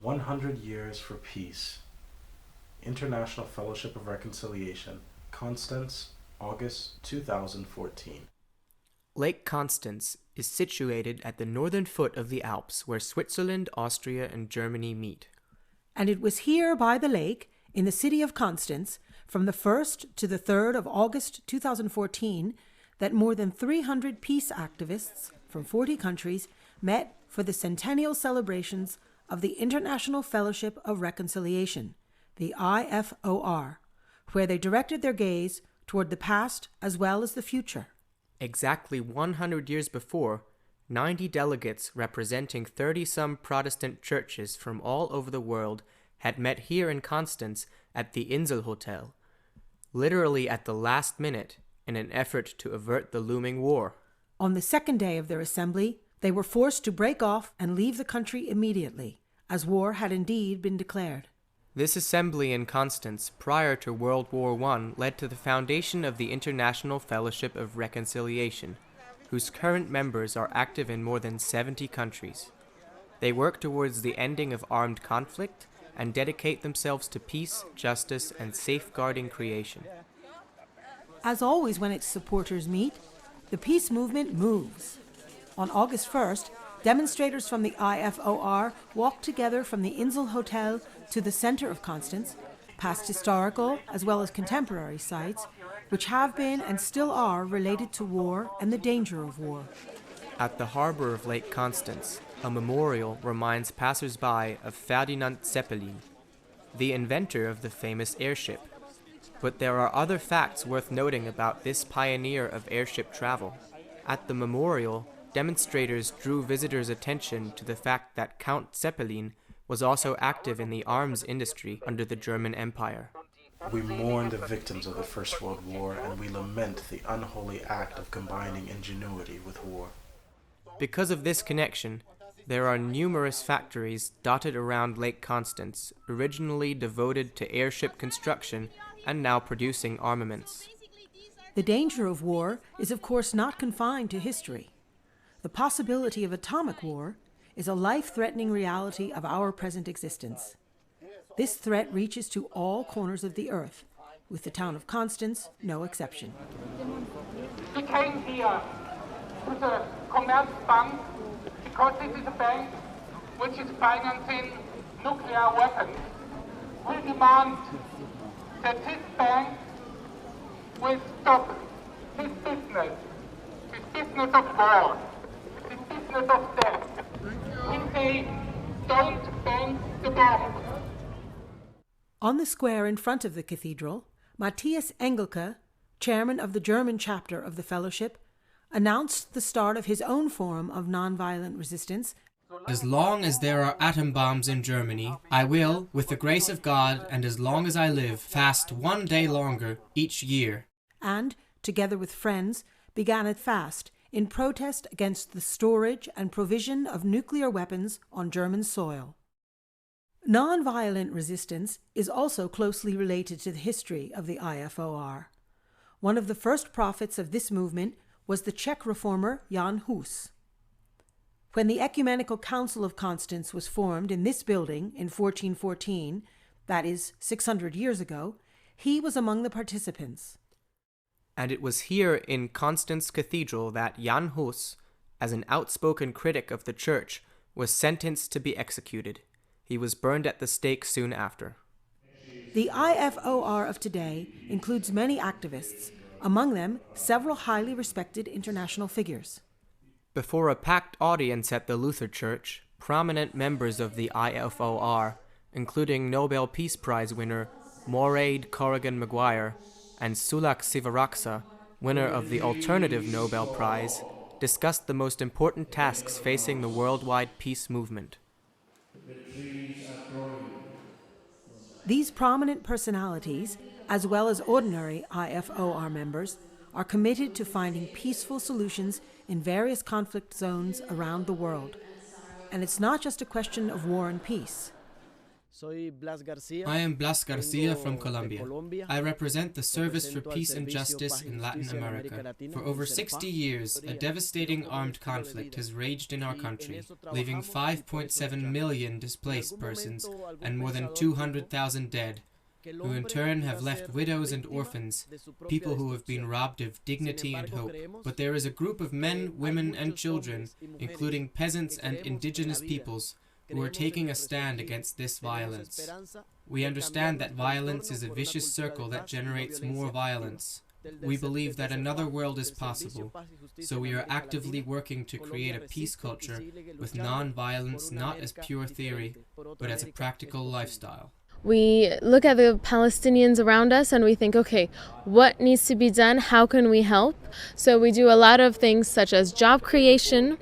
100 Years for Peace. International Fellowship of Reconciliation. Constance, August 2014. Lake Constance is situated at the northern foot of the Alps where Switzerland, Austria, and Germany meet. And it was here by the lake, in the city of Constance, from the 1st to the 3rd of August 2014, that more than 300 peace activists from 40 countries met for the Centennial celebrations of the International Fellowship of Reconciliation, the IFOR, where they directed their gaze toward the past as well as the future. Exactly 100 years before, 90 delegates representing 30-some Protestant churches from all over the world had met here in Constance at the Insel Hotel, literally at the last minute, in an effort to avert the looming war. On the second day of their assembly, they were forced to break off and leave the country immediately, as war had indeed been declared. This assembly in Constance prior to World War I led to the foundation of the International Fellowship of Reconciliation, whose current members are active in more than 70 countries. They work towards the ending of armed conflict and dedicate themselves to peace, justice, and safeguarding creation. As always when its supporters meet, the peace movement moves. On August 1st, demonstrators from the IFOR walked together from the Insel Hotel to the center of Constance, past historical as well as contemporary sites, which have been and still are related to war and the danger of war. At the harbor of Lake Constance, a memorial reminds passers-by of Ferdinand Zeppelin, the inventor of the famous airship. But there are other facts worth noting about this pioneer of airship travel. At the memorial, demonstrators drew visitors' attention to the fact that Count Zeppelin was also active in the arms industry under the German Empire. We mourn the victims of the First World War, and we lament the unholy act of combining ingenuity with war. Because of this connection, there are numerous factories dotted around Lake Constance, originally devoted to airship construction and now producing armaments. The danger of war is of course not confined to history. The possibility of atomic war is a life-threatening reality of our present existence. This threat reaches to all corners of the earth, with the town of Constance no exception. We came here to the Commerzbank because this is a bank which is financing nuclear weapons. We demand that this bank will stop this business of war, this business of death. We say, don't bank the bomb. On the square in front of the cathedral, Matthias Engelke, chairman of the German chapter of the Fellowship, announced the start of his own forum of nonviolent resistance. As long as there are atom bombs in Germany, I will, with the grace of God, and as long as I live, fast 1 day longer each year. And, together with friends, began a fast in protest against the storage and provision of nuclear weapons on German soil. Nonviolent resistance is also closely related to the history of the IFOR. One of the first prophets of this movement was the Czech reformer Jan Hus. When the Ecumenical Council of Constance was formed in this building in 1414, that is 600 years ago, he was among the participants. And it was here in Constance Cathedral that Jan Hus, as an outspoken critic of the church, was sentenced to be executed. He was burned at the stake soon after. The IFOR of today includes many activists, among them several highly respected international figures. Before a packed audience at the Luther Church, prominent members of the IFOR, including Nobel Peace Prize winner Mairead Corrigan Maguire and Sulak Sivaraksa, winner of the Alternative Nobel Prize, discussed the most important tasks facing the worldwide peace movement. These prominent personalities, as well as ordinary IFOR members, are committed to finding peaceful solutions in various conflict zones around the world. And it's not just a question of war and peace. I am Blas Garcia from Colombia. I represent the Service for Peace and Justice in Latin America. For over 60 years, a devastating armed conflict has raged in our country, leaving 5.7 million displaced persons and more than 200,000 dead, who in turn have left widows and orphans, people who have been robbed of dignity and hope. But there is a group of men, women, and children, including peasants and indigenous peoples, who are taking a stand against this violence. We understand that violence is a vicious circle that generates more violence. We believe that another world is possible, so we are actively working to create a peace culture with non-violence not as pure theory, but as a practical lifestyle. We look at the Palestinians around us and we think, okay, what needs to be done? How can we help? So we do a lot of things such as job creation,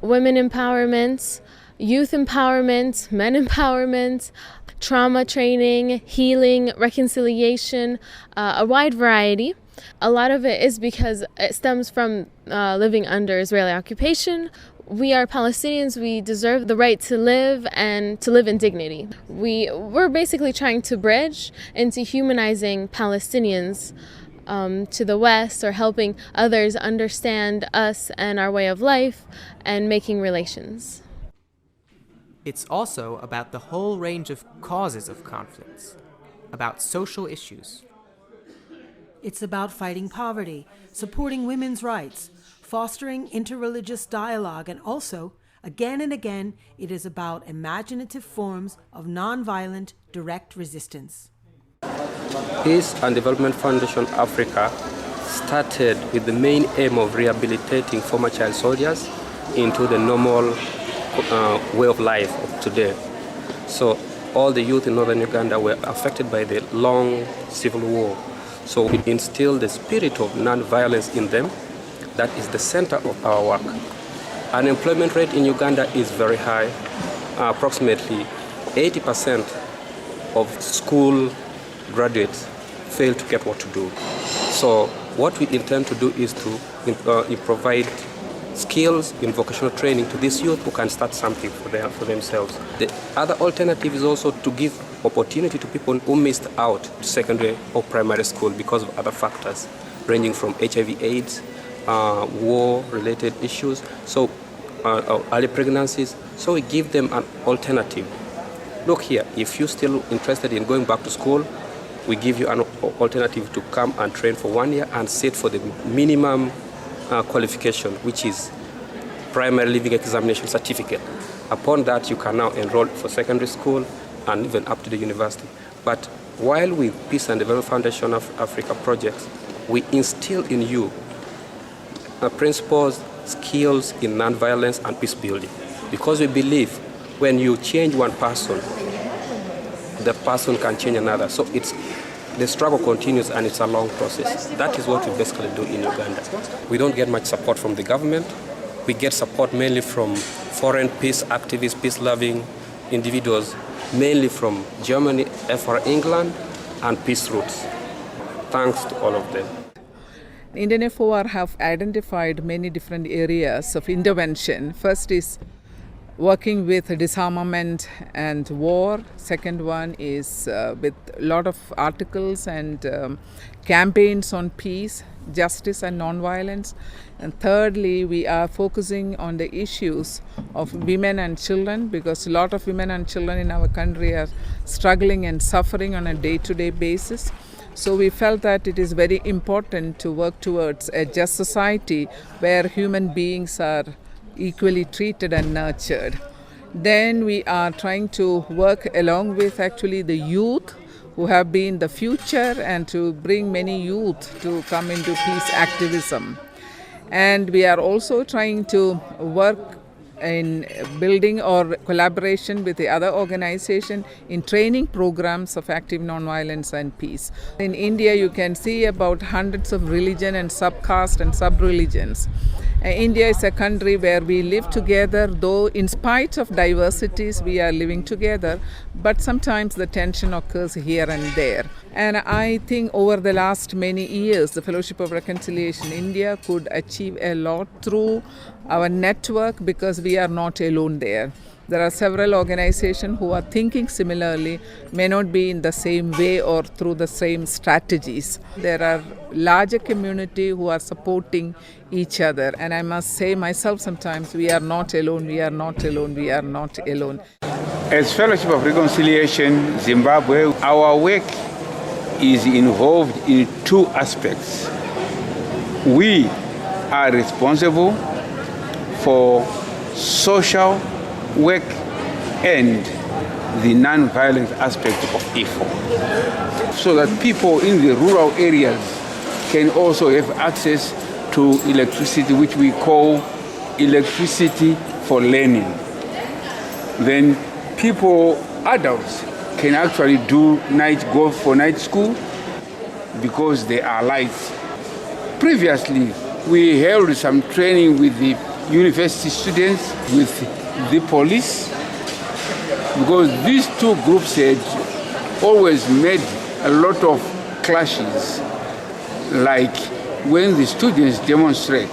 women empowerment, youth empowerment, men empowerment, trauma training, healing, reconciliation, a wide variety. A lot of it is because it stems from living under Israeli occupation. We are Palestinians, we deserve the right to live and to live in dignity. We're basically trying to bridge into humanizing Palestinians to the West, or helping others understand us and our way of life and making relations. It's also about the whole range of causes of conflicts, about social issues. It's about fighting poverty, supporting women's rights, fostering interreligious dialogue, and also, again and again, it is about imaginative forms of nonviolent, direct resistance. Peace and Development Foundation Africa started with the main aim of rehabilitating former child soldiers into the normal way of life of today. So all the youth in northern Uganda were affected by the long civil war. So we instilled the spirit of non-violence in them. That is the center of our work. Unemployment rate in Uganda is very high. Approximately 80% of school graduates fail to get what to do. So what we intend to do is to provide skills in vocational training to these youth who can start something for themselves. The other alternative is also to give opportunity to people who missed out secondary or primary school because of other factors, ranging from HIV/AIDS, war-related issues, so early pregnancies. So we give them an alternative. Look here, if you're still interested in going back to school, we give you an alternative to come and train for 1 year and sit for the minimum qualification, which is primary living examination certificate. Upon that, you can now enroll for secondary school and even up to the university. But while with Peace and Development Foundation of Africa projects, we instill in you principles, skills in nonviolence and peace building. Because we believe when you change one person, the person can change another. So the struggle continues and it's a long process. That is what we basically do in Uganda. We don't get much support from the government. We get support mainly from foreign peace activists, peace-loving individuals, mainly from Germany, IFOR England, and Peace Roots. Thanks to all of them. Indian IFOR have identified many different areas of intervention. First is working with disarmament and war. Second one is with a lot of articles and campaigns on peace, justice and nonviolence. And thirdly, we are focusing on the issues of women and children, because a lot of women and children in our country are struggling and suffering on a day-to-day basis. So we felt that it is very important to work towards a just society where human beings are equally treated and nurtured. Then we are trying to work along with actually the youth who have been the future, and to bring many youth to come into peace activism. And we are also trying to work in building or collaboration with the other organization in training programs of active nonviolence and peace. In India, you can see about hundreds of religion and subcaste and sub-religions. India is a country where we live together, though in spite of diversities, we are living together, but sometimes the tension occurs here and there. And I think over the last many years, the Fellowship of Reconciliation India could achieve a lot through our network, because we are not alone there. There are several organizations who are thinking similarly, may not be in the same way or through the same strategies. There are larger community who are supporting each other. And I must say myself sometimes, we are not alone, we are not alone, we are not alone. As Fellowship of Reconciliation Zimbabwe, our work is involved in two aspects. We are responsible for social work and the non-violent aspect of IFOR, so that people in the rural areas can also have access to electricity, which we call electricity for learning. Then people, adults, can actually go for night school because there are lights. Previously, we held some training with the university students, with the police, because these two groups had always made a lot of clashes. Like when the students demonstrate,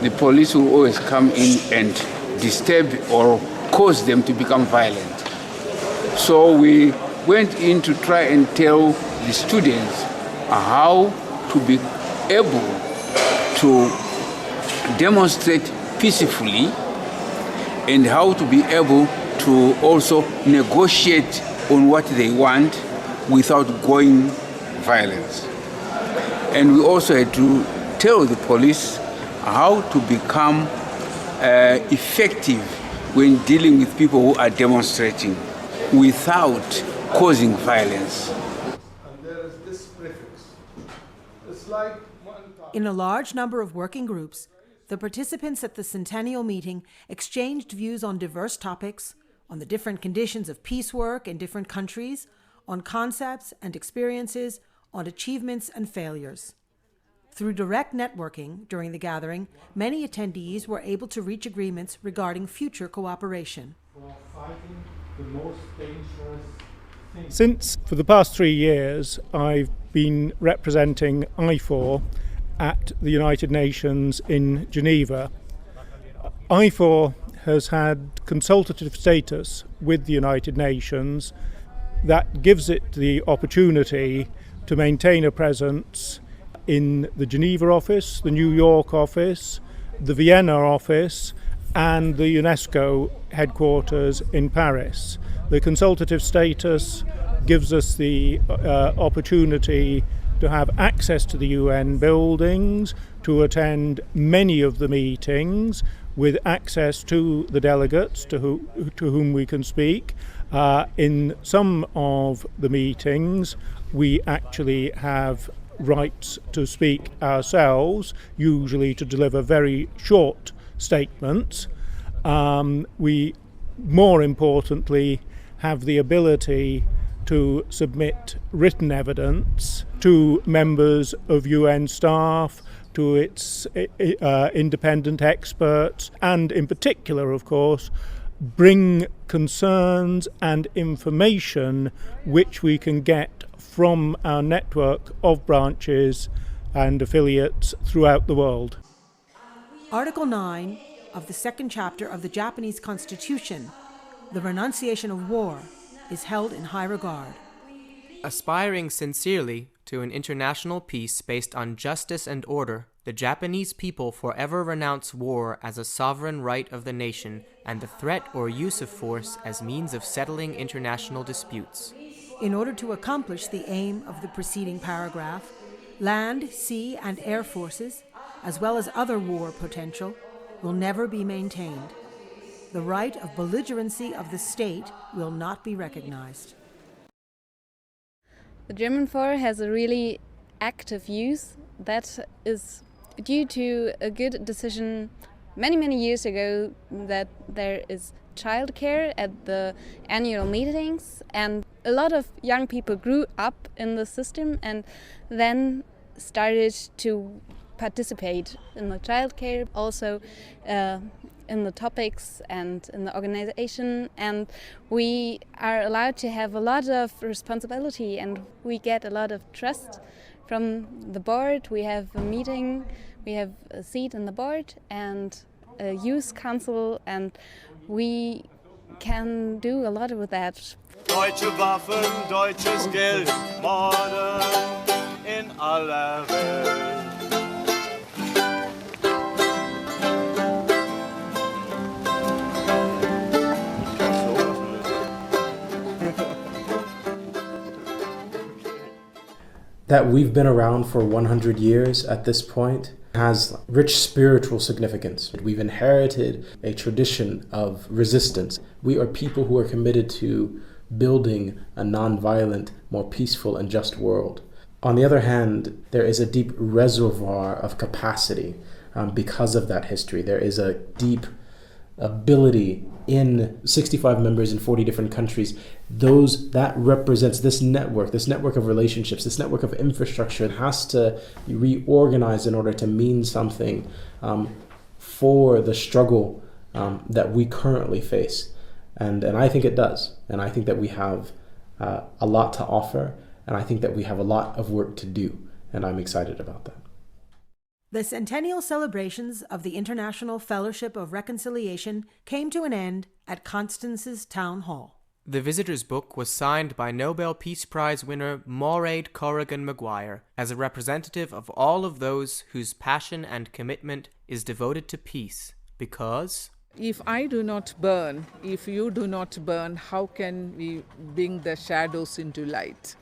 the police will always come in and disturb or cause them to become violent. So we went in to try and tell the students how to be able to demonstrate peacefully and how to be able to also negotiate on what they want without going violence. And we also had to tell the police how to become effective when dealing with people who are demonstrating without causing violence. And there is this prefix. It's like in a large number of working groups, the participants at the Centennial meeting exchanged views on diverse topics, on the different conditions of peace work in different countries, on concepts and experiences, on achievements and failures. Through direct networking during the gathering, many attendees were able to reach agreements regarding future cooperation. Since, for the past 3 years, I've been representing IFOR at the United Nations in Geneva. IFOR has had consultative status with the United Nations that gives it the opportunity to maintain a presence in the Geneva office, the New York office, the Vienna office, and the UNESCO headquarters in Paris. The consultative status gives us the opportunity to have access to the UN buildings, to attend many of the meetings, with access to the delegates to whom we can speak. In some of the meetings, we actually have rights to speak ourselves, usually to deliver very short statements. We, more importantly, have the ability to submit written evidence to members of UN staff, to its independent experts, and in particular, of course, bring concerns and information which we can get from our network of branches and affiliates throughout the world. Article 9 of the second chapter of the Japanese Constitution, the renunciation of war, is held in high regard. Aspiring sincerely to an international peace based on justice and order, the Japanese people forever renounce war as a sovereign right of the nation and the threat or use of force as means of settling international disputes. In order to accomplish the aim of the preceding paragraph, land, sea, and air forces, as well as other war potential, will never be maintained. The right of belligerency of the state will not be recognized. The German IFOR has a really active use that is due to a good decision many years ago that there is childcare at the annual meetings, and a lot of young people grew up in the system and then started to participate in the childcare, also in the topics and in the organization, and we are allowed to have a lot of responsibility and we get a lot of trust from the board. We have a meeting, we have a seat in the board and a youth council, and we can do a lot with that. Deutsche Waffen, deutsches Geld, Morden in aller Welt. That we've been around for 100 years at this point has rich spiritual significance. We've inherited a tradition of resistance. We are people who are committed to building a non-violent, more peaceful and just world. On the other hand, there is a deep reservoir of capacity because of that history. There is a deep ability in 65 members in 40 different countries. That represents this network of relationships, this network of infrastructure. It has to be reorganized in order to mean something for the struggle that we currently face. And I think it does. And I think that we have a lot to offer. And I think that we have a lot of work to do. And I'm excited about that. The centennial celebrations of the International Fellowship of Reconciliation came to an end at Constance's town hall. The visitor's book was signed by Nobel Peace Prize winner Mairead Corrigan Maguire as a representative of all of those whose passion and commitment is devoted to peace, because if I do not burn, if you do not burn, how can we bring the shadows into light?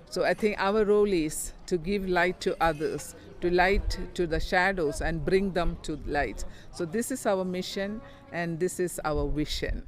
So I think our role is to give light to others, to light to the shadows and bring them to light. So this is our mission and this is our vision.